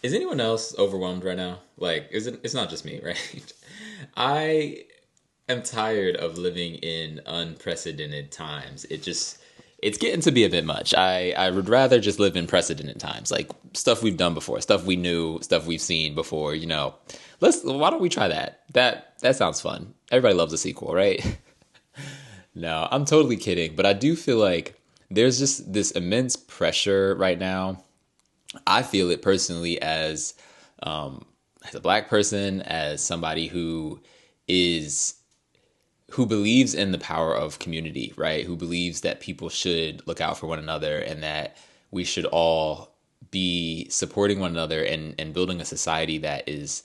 Is anyone else overwhelmed right now? Like, is it? It's not just me, right? I am tired of living in unprecedented times. It's getting to be a bit much. I would rather just live in precedented times, like stuff we've done before, stuff we knew, stuff we've seen before. Why don't we try that? That sounds fun. Everybody loves a sequel, right? No, I'm totally kidding, but I do feel like there's just this immense pressure right now. I feel it personally as a black person, as somebody is who believes in the power of community, right? Who believes that people should look out for one another and that we should all be supporting one another and building a society that is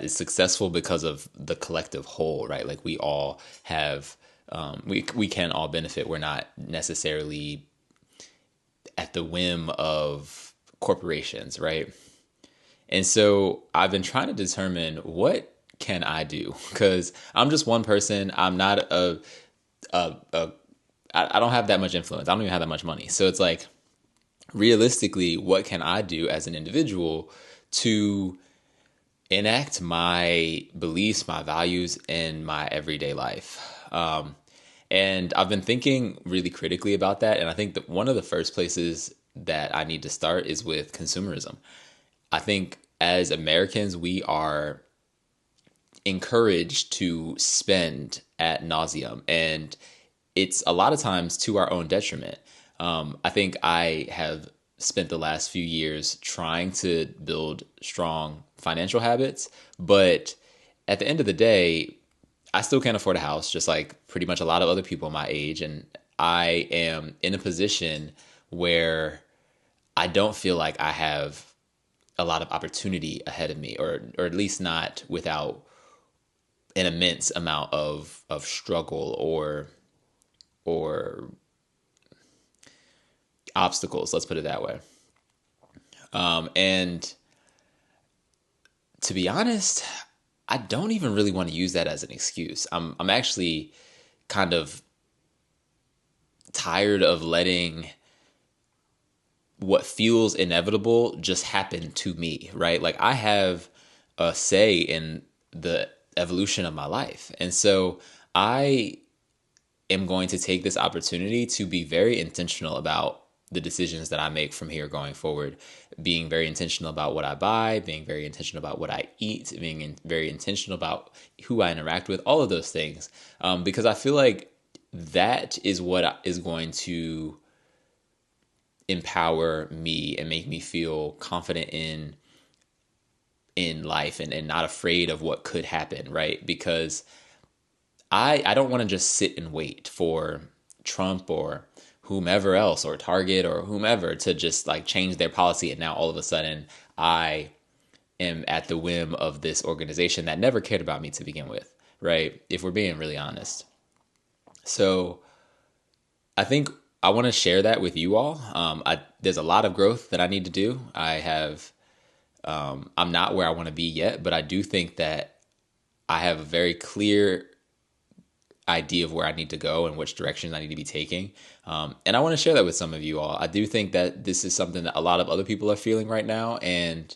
successful because of the collective whole, right? Like we all have we can all benefit. We're not necessarily at the whim of corporations, right? And so I've been trying to determine what can I do because I'm just one person. I'm not a I don't have that much influence. I don't even have that much money. So it's like realistically, what can I do as an individual to enact my beliefs, my values in my everyday life? And I've been thinking really critically about that. And I think that one of the first places that I need to start is with consumerism. I think as Americans, we are encouraged to spend at nauseum, and it's a lot of times to our own detriment. I think I have spent the last few years trying to build strong financial habits, but at the end of the day, I still can't afford a house, just like pretty much a lot of other people my age. And I am in a position where I don't feel like I have a lot of opportunity ahead of me, or at least not without an immense amount of struggle or obstacles. Let's put it that way. And to be honest, I don't even really want to use that as an excuse. I'm actually kind of tired of letting what feels inevitable just happen to me, right? Like I have a say in the evolution of my life. And so I am going to take this opportunity to be very intentional about the decisions that I make from here going forward, being very intentional about what I buy, being very intentional about what I eat, very intentional about who I interact with, all of those things. Because I feel like that is what is going to empower me and make me feel confident in life and not afraid of what could happen, right? Because I don't want to just sit and wait for Trump or whomever else or Target or whomever to just like change their policy, and now all of a sudden I am at the whim of this organization that never cared about me to begin with, right? If we're being really honest. So I think I want to share that with you all. There's a lot of growth that I need to do. I'm not where I want to be yet, but I do think that I have a very clear idea of where I need to go and which directions I need to be taking. And I want to share that with some of you all. I do think that this is something that a lot of other people are feeling right now. And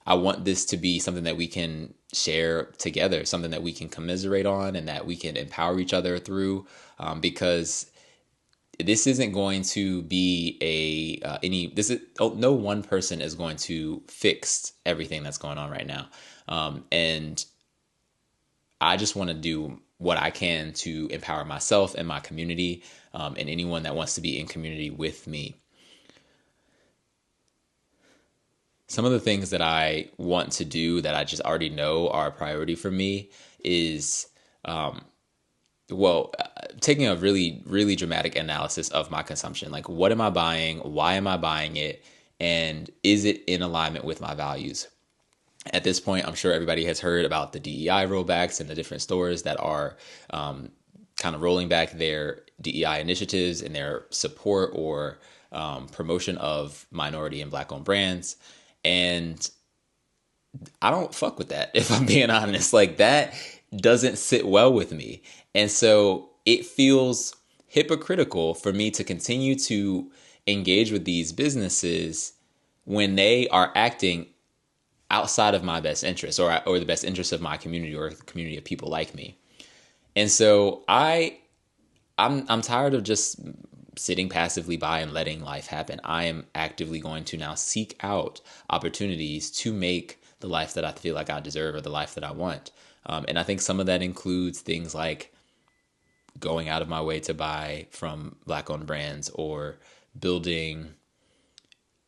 I want this to be something that we can share together, something that we can commiserate on and that we can empower each other through. Because this isn't going to be no one person is going to fix everything that's going on right now. And I just want to do what I can to empower myself and my community, and anyone that wants to be in community with me. Some of the things that I want to do that I just already know are a priority for me is, taking a really, really dramatic analysis of my consumption. Like, what am I buying? Why am I buying it? And is it in alignment with my values? At this point, I'm sure everybody has heard about the DEI rollbacks and the different stores that are kind of rolling back their DEI initiatives and their support or promotion of minority and black owned brands. And I don't fuck with that, if I'm being honest. Like, that doesn't sit well with me. And so it feels hypocritical for me to continue to engage with these businesses when they are acting outside of my best interest, or the best interest of my community, or the community of people like me. And so I'm tired of just sitting passively by and letting life happen. I am actively going to now seek out opportunities to make the life that I feel like I deserve, or the life that I want. And I think some of that includes things like going out of my way to buy from Black owned brands, or building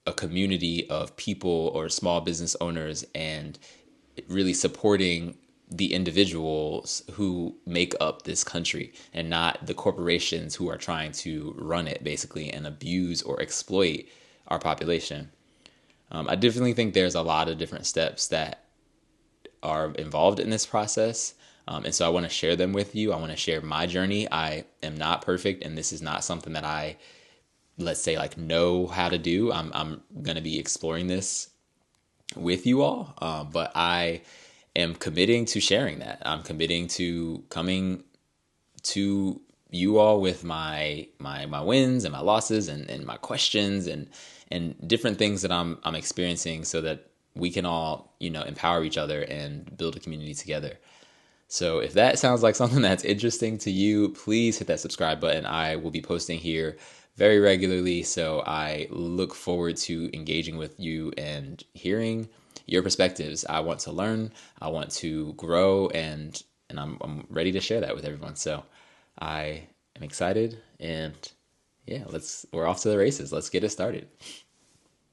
a community of people or small business owners, and really supporting the individuals who make up this country, and not the corporations who are trying to run it basically and abuse or exploit our population. I definitely think there's a lot of different steps that are involved in this process. And so I want to share them with you. I want to share my journey. I am not perfect, and this is not something that I, let's say, like, know how to do. I'm going to be exploring this with you all. But I am committing to sharing that. I'm committing to coming to you all with my wins and my losses, and my questions, and different things that I'm experiencing, so that we can all, empower each other and build a community together. So if that sounds like something that's interesting to you, please hit that subscribe button. I will be posting here very regularly, so I look forward to engaging with you and hearing your perspectives. I want to learn, I want to grow, and I'm ready to share that with everyone. So I am excited, and yeah, we're off to the races. Let's get it started.